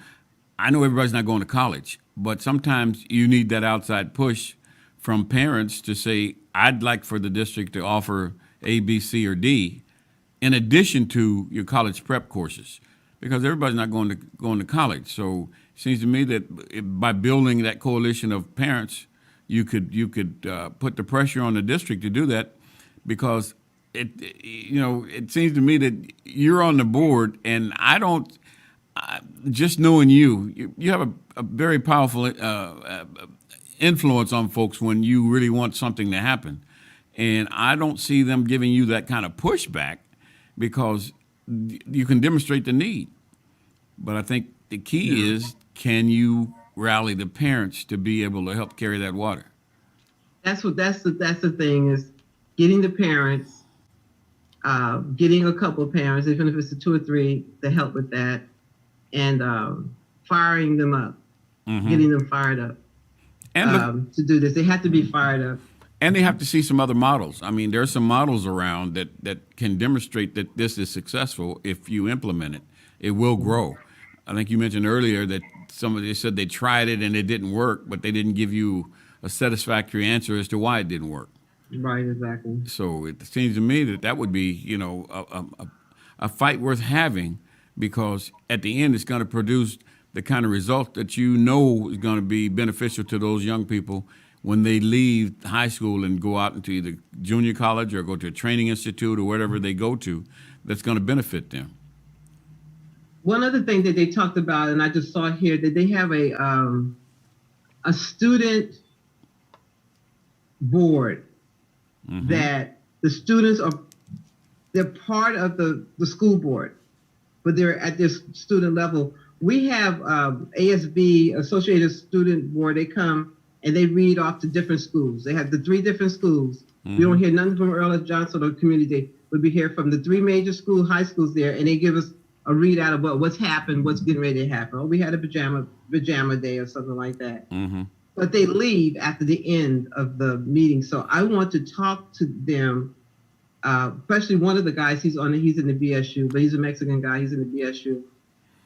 I know everybody's not going to college, but sometimes you need that outside push from parents to say, I'd like for the district to offer A, B, C, or D in addition to your college prep courses, because everybody's not going to college. So it seems to me that by building that coalition of parents, you could put the pressure on the district to do that, because it seems to me that you're on the board, and I don't. Just knowing you have a very powerful influence on folks when you really want something to happen, and I don't see them giving you that kind of pushback because you can demonstrate the need. But I think the key is, can you rally the parents to be able to help carry that water? That's the thing, is getting the parents, getting a couple of parents, even if it's 2 or 3, to help with that, and firing them up, getting them fired up, and to do this. They have to be fired up. And they have to see some other models. I mean, there are some models around that can demonstrate that this is successful. If you implement it, it will grow. I think you mentioned earlier that somebody said they tried it and it didn't work, but they didn't give you a satisfactory answer as to why it didn't work. Right, exactly. So it seems to me that would be, a fight worth having, because at the end it's going to produce the kind of result that is going to be beneficial to those young people when they leave high school and go out into either junior college or go to a training institute or whatever they go to, that's going to benefit them. One other thing that they talked about, and I just saw here, that they have a student board that the students are, they're part of the school board, but they're at this student level. We have ASB, Associated Student Board. They come and they read off to different schools. They have the 3 different schools. We don't hear nothing from Earl F. Johnson or community. We hear from the 3 major high schools there, and they give us a readout about what's happened, what's getting ready to happen. Oh, we had a pajama day or something like that. But they leave after the end of the meeting. So I want to talk to them, especially one of the guys. He's in the BSU, but he's a Mexican guy. He's in the BSU.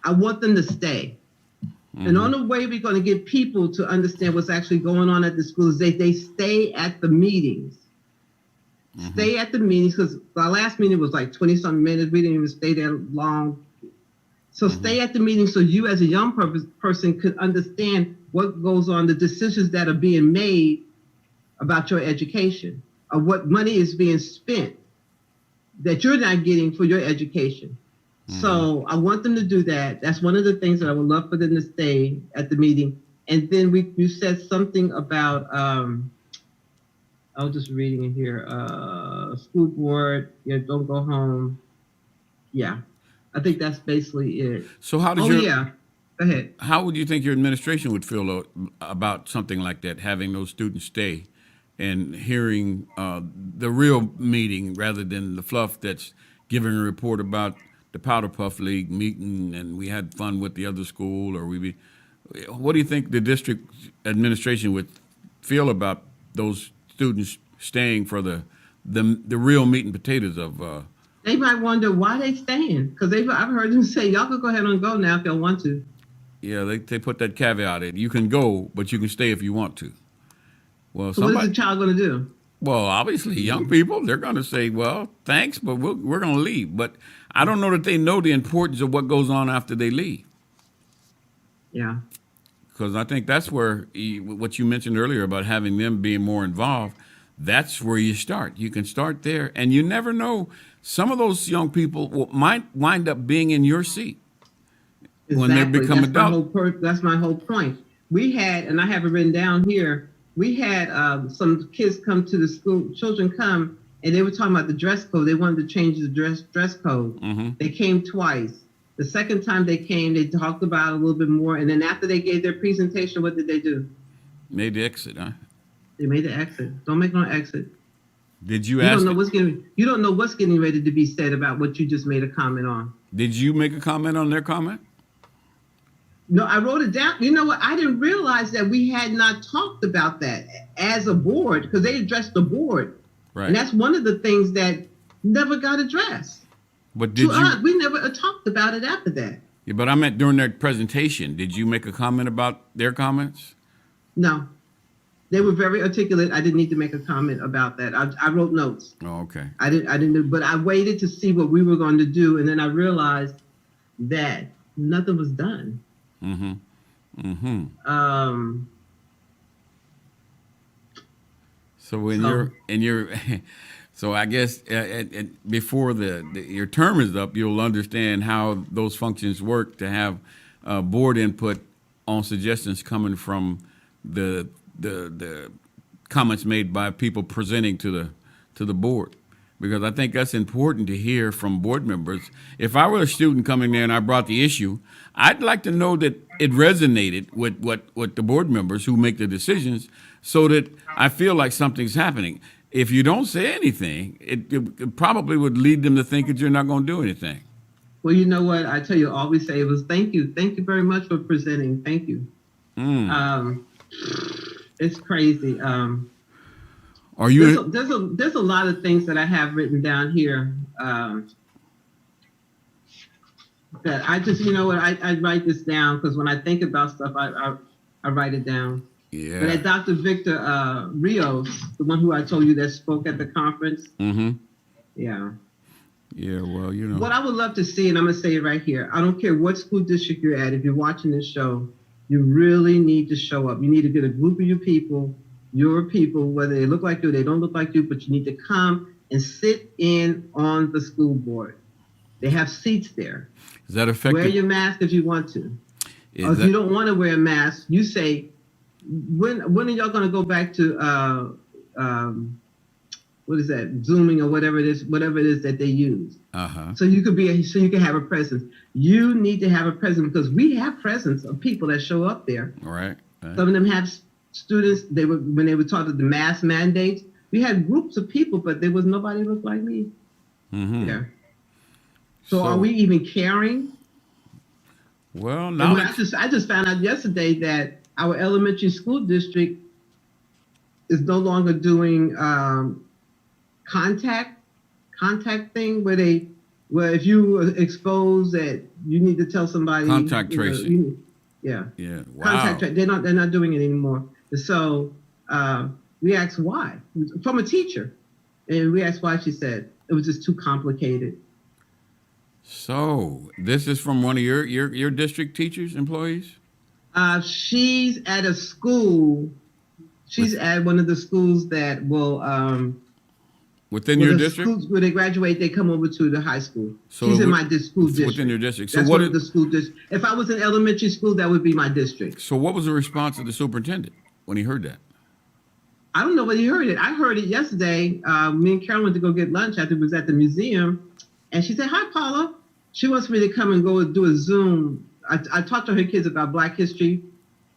I want them to stay. And the only way we're going to get people to understand what's actually going on at the school is they stay at the meetings. Stay at the meetings, because our last meeting was like 20-something minutes. We didn't even stay there long. So stay at the meeting so you as a young person could understand what goes on, the decisions that are being made about your education, or what money is being spent that you're not getting for your education. So I want them to do that. That's one of the things that I would love for them to stay at the meeting. And then you said something about, I was just reading it here, school board, don't go home. Yeah, I think that's basically it. So how does yeah, go ahead. How would you think your administration would feel about something like that, having those students stay and hearing the real meeting rather than the fluff that's giving a report about the Powder Puff League meeting and we had fun with the other school, or what do you think the district administration would feel about those students staying for the real meat and potatoes of? They might wonder why they staying, because I've heard them say, y'all can go ahead and go now if y'all want to. Yeah, they put that caveat in. You can go, but you can stay if you want to. Well, so what is the child going to do? Well, obviously, young people, they're going to say, well, thanks, but we're going to leave. But I don't know that they know the importance of what goes on after they leave. Yeah. Because I think that's where what you mentioned earlier about having them being more involved, that's where you start. You can start there, and you never know. Some of those young people might wind up being in your seat when they become adults. That's my whole point. We had, and I have it written down here, we had some kids come to the school, children come, and they were talking about the dress code. They wanted to change the dress code. They came twice. The second time they came, they talked about it a little bit more. And then after they gave their presentation, what did they do? Made the exit, huh? They made the exit. Don't make no exit. Did you ask? You don't know what's getting ready to be said about what you just made a comment on. Did you make a comment on their comment? No, I wrote it down. You know what? I didn't realize that we had not talked about that as a board, because they addressed the board. Right. And that's one of the things that never got addressed. But we never talked about it after that. Yeah, but I meant during their presentation. Did you make a comment about their comments? No. They were very articulate. I didn't need to make a comment about that. I wrote notes. Oh, okay. I didn't, but I waited to see what we were going to do, and then I realized that nothing was done. So I guess before your term is up, you'll understand how those functions work to have board input on suggestions coming from the comments made by people presenting to the board. Because I think that's important to hear from board members. If I were a student coming there and I brought the issue, I'd like to know that it resonated with what the board members who make the decisions, so that I feel like something's happening. If you don't say anything, it probably would lead them to think that you're not going to do anything. Well, you know what? I tell you, all we say was thank you. Thank you very much for presenting. Thank you. It's crazy. Are you? There's a lot of things that I have written down here that I just, you know what, I write this down, because when I think about stuff, I write it down. Yeah. But at Dr. Victor Rios, the one who I told you that spoke at the conference. Yeah. Yeah, well, you know. What I would love to see, and I'm going to say it right here, I don't care what school district you're at, if you're watching this show, you really need to show up. You need to get a group of your people, whether they look like you or they don't look like you, but you need to come and sit in on the school board. They have seats there. Is that effective? Wear your mask if you want to. Or if you don't want to wear a mask, you say, when are y'all going to go back to what is that, Zooming or whatever it is that they use. So you can have a presence. You need to have a presence because we have presence of people that show up there. Right. Some of them have students. When they were taught the mask mandates. We had groups of people, but there was nobody looked like me. Yeah. So are we even caring? Well, now I just found out yesterday that our elementary school district is no longer doing contact thing where if you were exposed that you need to tell somebody. Contact tracing. Yeah. Wow. Contact tracing. They're not doing it anymore. So we asked why from a teacher, and we asked why. She said it was just too complicated. So this is from one of your district teachers, employees? She's at a school. She's at one of the schools that will within your district. Schools, when they graduate, they come over to the high school. So she's in my school district. Within your district. So that's what the school district. If I was in elementary school, that would be my district. So what was the response of the superintendent when he heard that? I don't know when he heard it. I heard it yesterday. Me and Carol went to go get lunch after it was at the museum. And she said, "Hi, Paula." She wants me to come and go do a Zoom. I talked to her kids about Black history,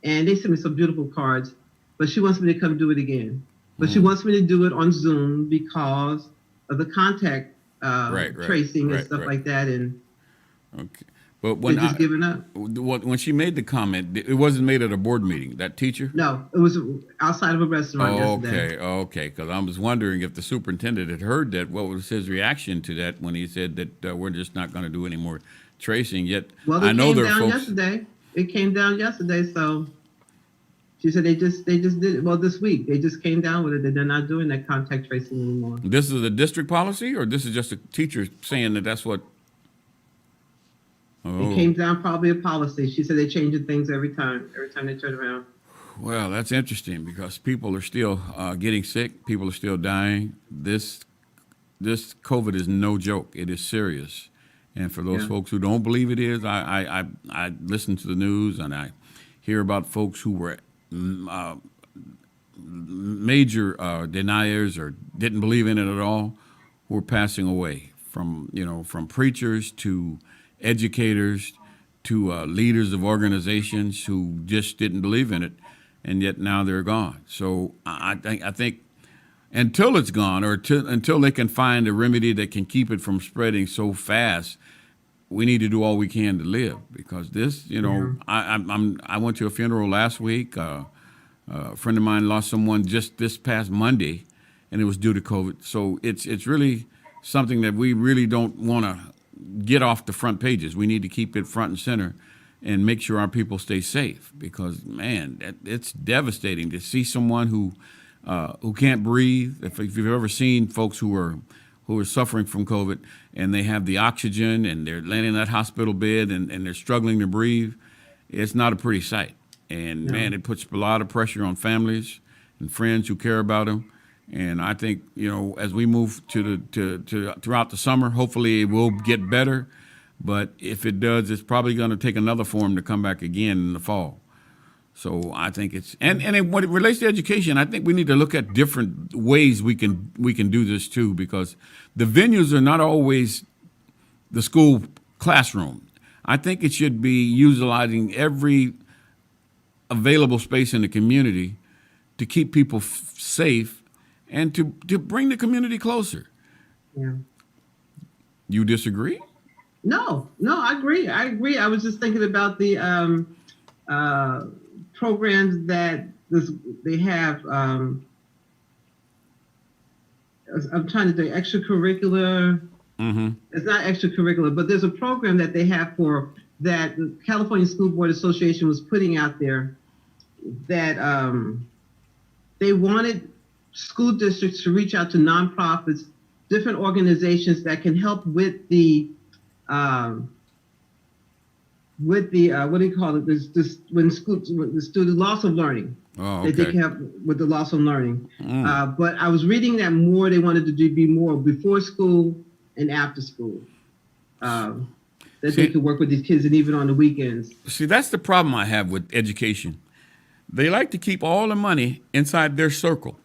and they sent me some beautiful cards. But she wants me to come do it again. But she wants me to do it on Zoom because of the contact tracing and stuff like that. And okay. But when just giving up. When she made the comment, it wasn't made at a board meeting. That teacher? No, it was outside of a restaurant yesterday. Okay. Because I was wondering if the superintendent had heard that. What was his reaction to that when he said that we're just not going to do any more tracing? Yet I know there are folks. Yesterday. It came down yesterday, so she said they just did it. Well, this week they just came down with it that they're not doing that contact tracing anymore. This is a district policy, or this is just a teacher saying that that's what? It came down probably a policy. She said they're changing things every time they turn around. Well, that's interesting because people are still getting sick. People are still dying. This COVID is no joke. It is serious. And for those folks who don't believe it is, I listen to the news and I hear about folks who were major deniers or didn't believe in it at all, who are passing away from preachers to educators to leaders of organizations who just didn't believe in it, and yet now they're gone. So I think until it's gone, or until they can find a remedy that can keep it from spreading so fast, we need to do all we can to live. Because this, I went to a funeral last week. A friend of mine lost someone just this past Monday, and it was due to COVID. So it's really something that we really don't want to get off the front pages. We need to keep it front and center and make sure our people stay safe, because man, it's devastating to see someone who can't breathe. If you've ever seen folks who are suffering from COVID and they have the oxygen and they're laying in that hospital bed and they're struggling to breathe, it's not a pretty sight. And man, it puts a lot of pressure on families and friends who care about them. And I think, as we move throughout the summer, hopefully it will get better. But if it does, it's probably going to take another form to come back again in the fall. So I think and when it relates to education, I think we need to look at different ways we can do this too, because the venues are not always the school classroom. I think it should be utilizing every available space in the community to keep people safe and to bring the community closer. Yeah. You disagree? No, I agree. I was just thinking about the programs that they have. I'm trying to do extracurricular. Mm-hmm. It's not extracurricular, but there's a program that they have that the California School Board Association was putting out there that they wanted school districts to reach out to nonprofits, different organizations that can help with the what do you call it? This when the student loss of learning. Oh, okay. They can help with the loss of learning. But I was reading that more. They wanted to be more before school and after school. They could work with these kids and even on the weekends. See, that's the problem I have with education. They like to keep all the money inside their circle.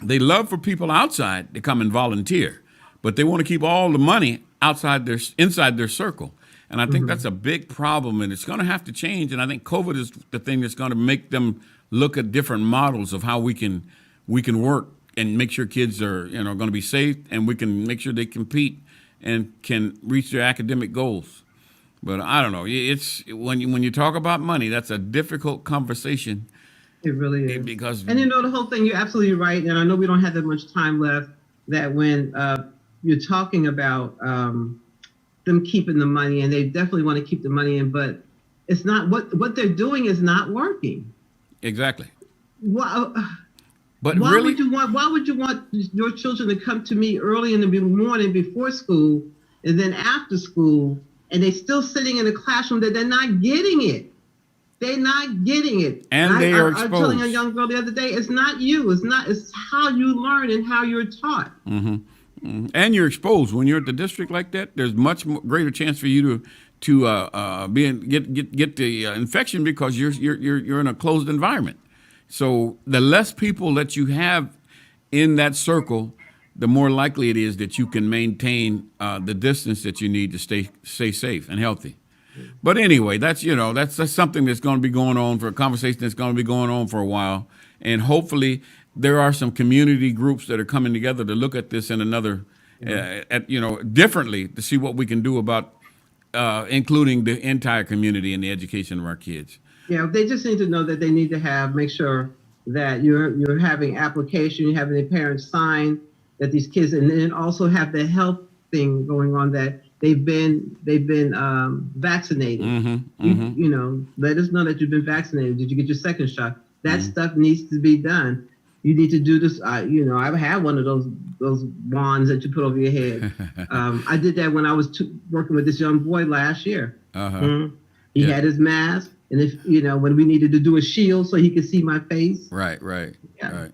they love for people outside to come and volunteer, but they want to keep all the money inside their circle. And I think that's a big problem, and it's going to have to change. And I think COVID is the thing that's going to make them look at different models of how we can work and make sure kids are going to be safe, and we can make sure they compete and can reach their academic goals. But I don't know. It's when you talk about money, that's a difficult conversation. It really is. Because the whole thing, you're absolutely right. And I know we don't have that much time left, that when you're talking about them keeping the money, and they definitely want to keep the money in, but it's not what they're doing is not working. Exactly. Why really, would you want your children to come to me early in the morning before school and then after school, and they're still sitting in a classroom that they're not getting it? They're not getting it. And they are exposed. I was telling a young girl the other day, it's not you. It's how you learn and how you're taught. Mm-hmm. Mm-hmm. And you're exposed when you're at the district like that. There's much greater chance for you to get the infection because you're in a closed environment. So the less people that you have in that circle, the more likely it is that you can maintain the distance that you need to stay safe and healthy. But anyway, that's something that's going to be going on, for a conversation that's going to be going on for a while. And hopefully there are some community groups that are coming together to look at this in another, differently, to see what we can do about including the entire community in the education of our kids. Yeah, they just need to know that they need to make sure that you're having application, you're having the parents sign that these kids, and then also have the health thing going on, that they've been vaccinated. Mm-hmm, mm-hmm. Let us know that you've been vaccinated. Did you get your second shot? That stuff needs to be done. You need to do this. I've had one of those wands that you put over your head. I did that when I was working with this young boy last year. He had his mask, and when we needed to do a shield so he could see my face. Right. Yeah. Right.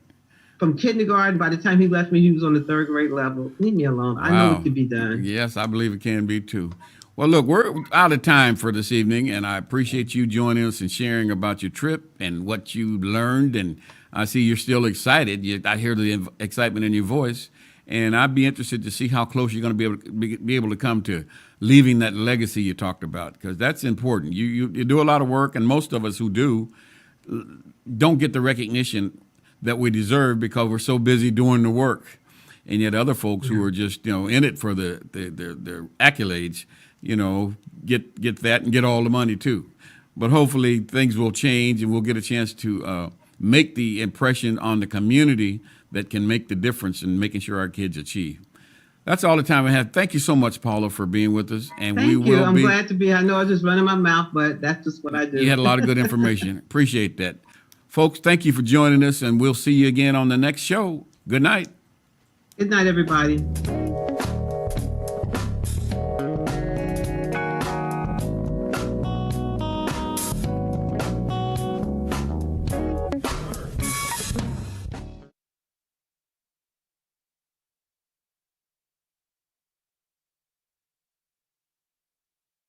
From kindergarten, by the time he left me, he was on the 3rd grade level. Leave me alone. Wow. I know it can be done. Yes, I believe it can be too. Well, look, we're out of time for this evening, and I appreciate you joining us and sharing about your trip and what you learned. And I see you're still excited. I hear the excitement in your voice, and I'd be interested to see how close you're going to be able to come to leaving that legacy you talked about, because that's important. You do a lot of work, and most of us who don't get the recognition that we deserve because we're so busy doing the work, and yet other folks who are just in it for their accolades, get that and get all the money too. But hopefully things will change, and we'll get a chance to make the impression on the community that can make the difference in making sure our kids achieve. That's all the time I have. Thank you so much, Paula, for being with us. And Thank you. I'm glad to be. I know I was just running my mouth, but that's just what I do. You had a lot of good information. Appreciate that. Folks, thank you for joining us, and we'll see you again on the next show. Good night. Good night, everybody.